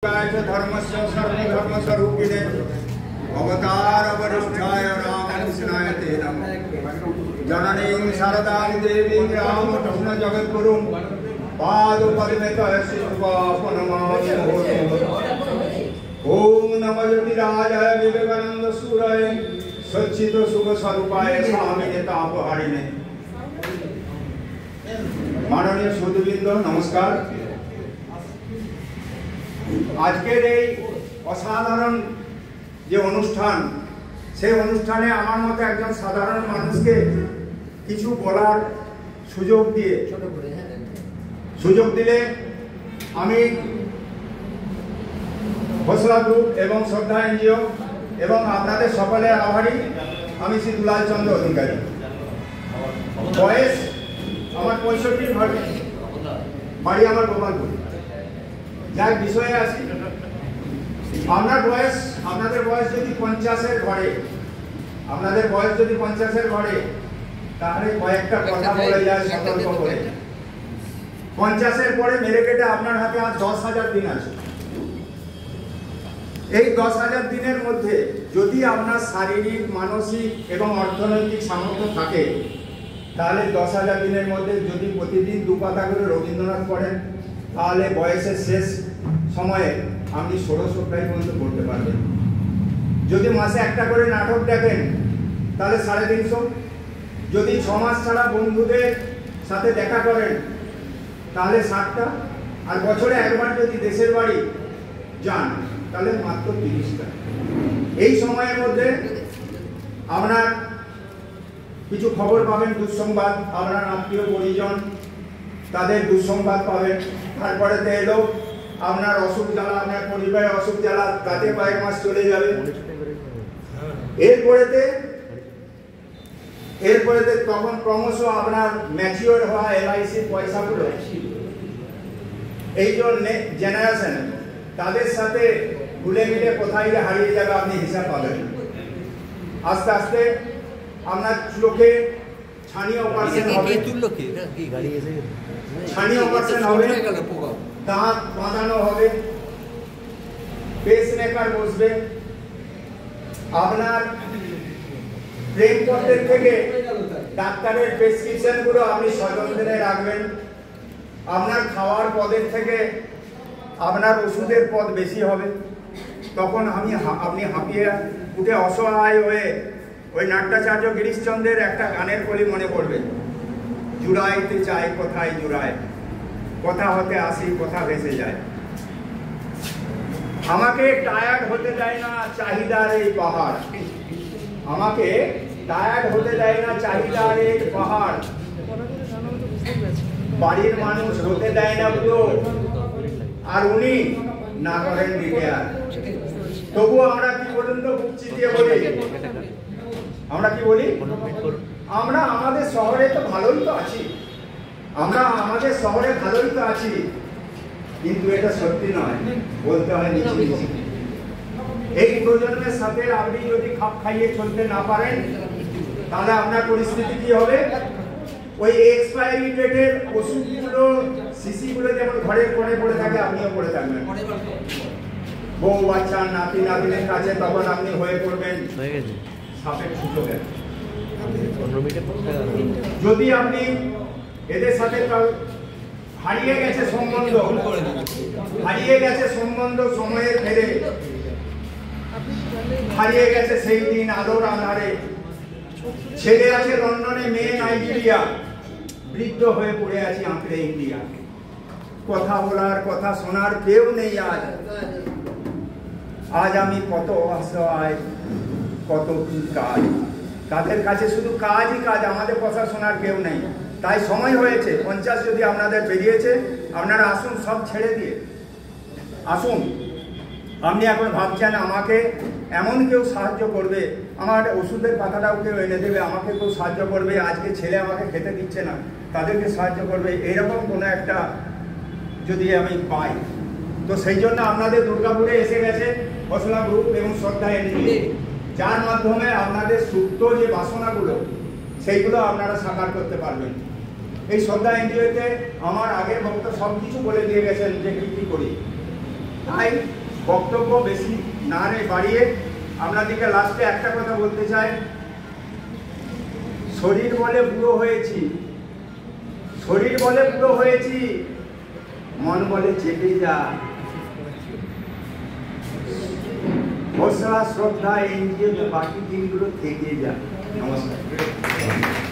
धर्मस्य सर्वधर्मस्वरूपिणे अवतारवरिष्ठाय रामकृष्णाय ते नमः। जननीं शारदां देवीं रामकृष्ण जगद्गुरुं पादपद्मे तव शिवा प्रणमामि। ओम नमो ज्योतिराजाय विवेकानंद सूराय सच्चिद सुख स्वरूपाय स्वामिने तापहारिणे। माननीय सुधीबृंद नमस्कार। আজকের এই অসাধারণ যে অনুষ্ঠান, সেই অনুষ্ঠানে আমার মতো একজন সাধারণ মানুষকে কিছু বলার সুযোগ দিলে আমি হোসলা গ্রুপ এবং শ্রদ্ধা এনজিও এবং আপনাদের সকলের আভারী। আমি শ্রী দুলাল চন্দ্র অধিকারী। বয়স আমার 65, বাড়ি আমার গোপালপুর। যার বিষয়ে আসি, আপনাদের বয়স যদি 50-এর ঘরে, তাহলে কয়েকটা কথা বলে যায় সতর্ক করে। 50-এর পরে মেরে কেটে আপনার হাতে আজ 10,000 দিন আছে। এই 10,000 দিনের মধ্যে যদি আপনার শারীরিক, মানসিক এবং অর্থনৈতিক সামর্থ্য থাকে, তাহলে 10,000 দিনের মধ্যে যদি প্রতিদিন 2 পাতা করে রবীন্দ্রনাথ পড়েন, তাহলে বয়সের শেষ সময়ে আপনি 16 অধ্যায় পর্যন্ত পড়তে পারবেন। যদি মাসে একটা করে নাটক দেখেন, তাহলে 350। যদি 6 মাস ছাড়া বন্ধুদের সাথে দেখা করেন, তাহলে 60টা। আর বছরে একবার যদি দেশের বাড়ি যান, তাহলে মাত্র 30টা। এই সময়ের মধ্যে আপনার কিছু খবর পাবেন, দুঃসংবাদ। আপনার আত্মীয় পরিজন তাদের দুঃসংবাদ পাবেন। তারপরে এলো আপনার অসুখ জ্বালা, আপনার পরিবারের অসুখ জ্বালা, তাতে কয়েক মাস চলে যাবে। এরপরে তখন ক্রমশ আপনার ম্যাচিওর হওয়া LIC পয়সাগুলো, এই যে জেনারেশন, তাদের সাথে ভুলে মিলে কোথায় হারিয়ে যাবে, আপনি হিসাব পাবেন। আস্তে আস্তে আপনার চোখে ছানি অপারেশন হবে, দাঁত বাঁধানো হবে, পেসমেকার বসবে। আপনার প্রেমপত্রের থেকে ডাক্তারের প্রেসক্রিপশন গুলো আপনি সযত্নে রাখবেন। আপনার খাওয়ার পদের থেকে আপনার ওষুধের পদ বেশি হবে। তখন আপনি হাঁপিয়ে উঠে অসহায় হয়ে ওই নাট্যাচার্য গিরিশচন্দ্রের একটা গানের কলি মনে পড়বে, জুড়াইতে চাই কোথায় জুড়ায়, কথা হতে আসি কথা ভেসে যায়। আমাকে টায়ার্ড হতে দেয় না চাহিদার এই পাহাড়, আমাকে টায়ার্ড হতে দেয় না চাহিদার এই পাহাড়। বাড়ির মানুষ হতে দেয় না পুরো, আর উনি না করেন রিপেয়ার। তবুও আমরা কি বলুন তো, বুক চিতিয়ে বলি, আমরা কি বলি, আমরা আমাদের শহরে তো ভালোই তো আছি, কিন্তু এটা সত্যি নয়, বলতে হয় নিচে। এই প্রজন্মের সাথে আপনি যদি খাপ খাইয়ে চলতে না পারেন, তাহলে আপনার পরিস্থিতি কি হবে? ওই এক্সপায়ারি ডেটের ওষুধগুলো, শিশিগুলো যেমন ঘরের কোণে পড়ে থাকে, আপনিও পড়ে থাকবেন। বউ বাচ্চা, নাতি নাতিনের কাছে তখন আপনি হয়ে পড়বেন সাপের ছুটো। যদি আপনি এদের সাথে হারিয়ে গেছে সম্বন্ধ সময়ের ফেরে, হারিয়ে গেছে সেই দিন আলোর আধারে। ছেলে আছে লন্ডনে, মেয়ে নাইজেরিয়া, বৃদ্ধ হয়ে পড়ে আছি আঁকড়ে ইন্ডিয়া। কথা বলার, কথা শোনার কেউ নেই আজ আমি কত অসহায়, কত কি কাজ। তাদের কাছে শুধু কাজই কাজ, আমাদের কথা শোনার কেউ নেই। তাই সময় হয়েছে, 50 যদি আপনাদের বেরিয়েছে, আপনারা আসুন, সব ছেড়ে দিয়ে আসুন। আপনি এখন ভাবছেন আমাকে এমন কেউ সাহায্য করবে, আমার ওষুধের পাতাটাও কেউ এনে দেবে, আমাকে কেউ সাহায্য করবে, আজকে ছেলে আমাকে খেতে দিচ্ছে না, তাদেরকে সাহায্য করবে, এইরকম কোনো একটা যদি আমি পাই। তো সেই জন্য আপনাদের দুর্গাপুরে এসে গেছে হোসলা গ্রুপ এবং শ্রদ্ধা এনজিও, যার মাধ্যমে আপনাদের সুপ্ত যে বাসনাগুলো, সেইগুলো আপনারা সাকার করতে পারবেন। এই শ্রদ্ধা এনজিওতে আমার আগের বক্তা সব কিছু বলে দিয়ে গেছেন যে কি করি। তাই বক্তব্য বেশি না বাড়িয়ে আপনাদেরকে লাস্টে একটা কথা বলতে চাই, শরীর বলে বুড়ো হয়েছি, শরীর বলে বুড়ো হয়েছি, মন বলে চেপে যায়। ভরসা শ্রদ্ধা এনজিও বাকি দিনগুলো থেকে যায়। নমস্কার।